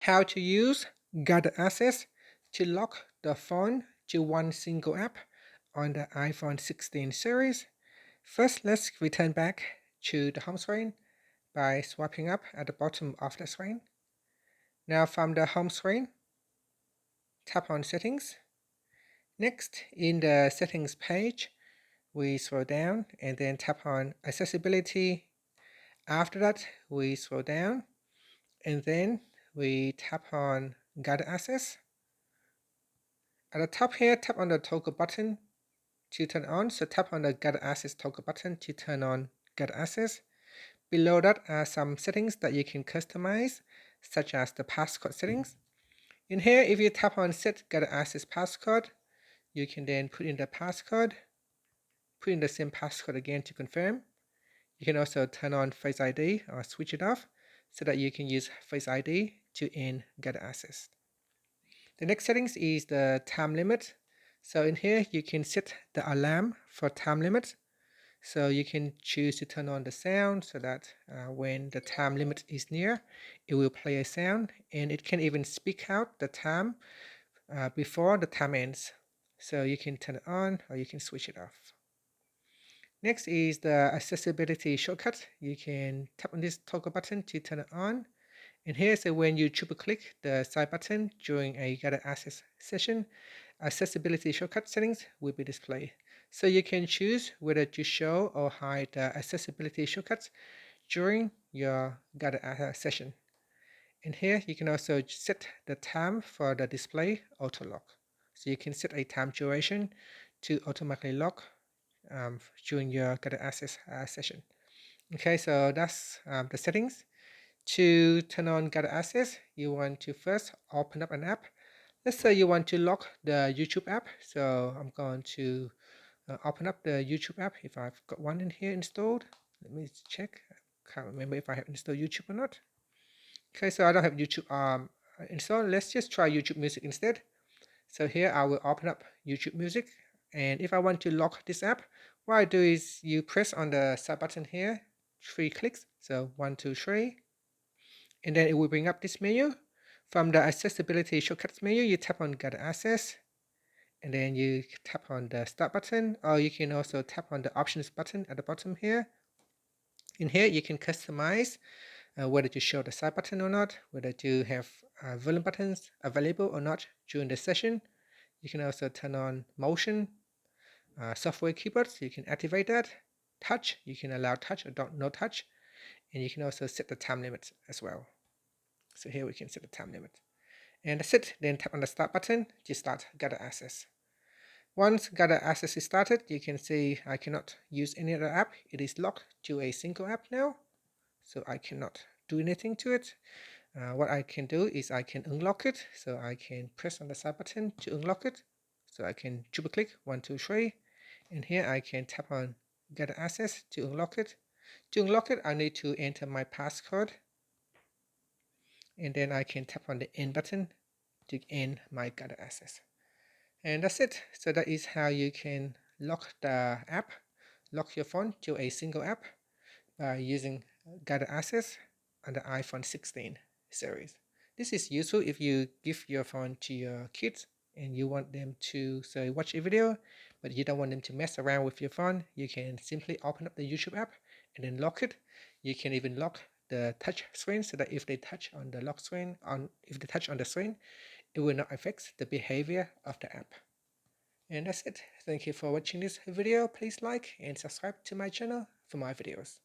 How to use Gather Access to lock the phone to one single app on the iPhone 16 series. First, let's return back to the home screen by swiping up at the bottom of the screen. Now from the home screen, tap on Settings. Next, in the Settings page, we scroll down and then tap on Accessibility. After that, we scroll down and then we tap on Gather Access. At the top here, tap on the toggle button to turn on. So tap on the Gather Access toggle button to turn on Gather Access. Below that are some settings that you can customize, such as the passcode settings. In here, if you tap on Set Gather Access Passcode, you can then put in the passcode, put in the same passcode again to confirm. You can also turn on Face ID or switch it off so that you can use Face ID to end Gather Access. The next settings is the time limit. So in here, you can set the alarm for time limit. So you can choose to turn on the sound so that when the time limit is near, it will play a sound, and it can even speak out the time before the time ends. So you can turn it on or you can switch it off. Next is the accessibility shortcut. You can tap on this toggle button to turn it on. And here's when you triple click the side button during a Gather Access session, accessibility shortcut settings will be displayed. So you can choose whether to show or hide the accessibility shortcuts during your Gather Access session. And here you can also set the time for the display auto lock. So you can set a time duration to automatically lock during your Gather Access session. Okay, so that's the settings. To turn on Gather Access, you want to first open up an app. Let's say you want to lock the YouTube app. So I'm going to open up the YouTube app if I've got one in here installed. Let me check. I can't remember if I have installed YouTube or not. Okay, so I don't have YouTube installed. Let's just try YouTube Music instead. So here I will open up YouTube Music. And if I want to lock this app, what I do is you press on the side button here, 3 clicks. So 1, 2, 3. And then it will bring up this menu. From the accessibility shortcuts menu, you tap on Gather Access, and then you tap on the Start button, or you can also tap on the Options button at the bottom here. In here, you can customize whether to show the side button or not, whether to have volume buttons available or not during the session. You can also turn on motion, software keyboards, you can activate that. Touch, you can allow touch or no touch, and you can also set the time limit as well. So here we can set the time limit. And that's it. Then tap on the Start button to start Gather Access. Once Gather Access is started, you can see I cannot use any other app. It is locked to a single app now, so I cannot do anything to it. What I can do is I can unlock it. So I can press on the side button to unlock it. So I can triple click 1, 2, 3, and here I can tap on Gather Access to unlock it. To unlock it, I need to enter my passcode, and then I can tap on the End button to end my Gather Access. And that's it. So that is how you can lock the app, lock your phone to a single app by using Gather Access on the iPhone 16 series. This is useful if you give your phone to your kids and you want them to, say, watch a video, but you don't want them to mess around with your phone. You can simply open up the YouTube app and then lock it. You can even lock the touch screen so that if they touch on the lock screen, if they touch on the screen, it will not affect the behavior of the app. And that's it. Thank you for watching this video. Please like and subscribe to my channel for more videos.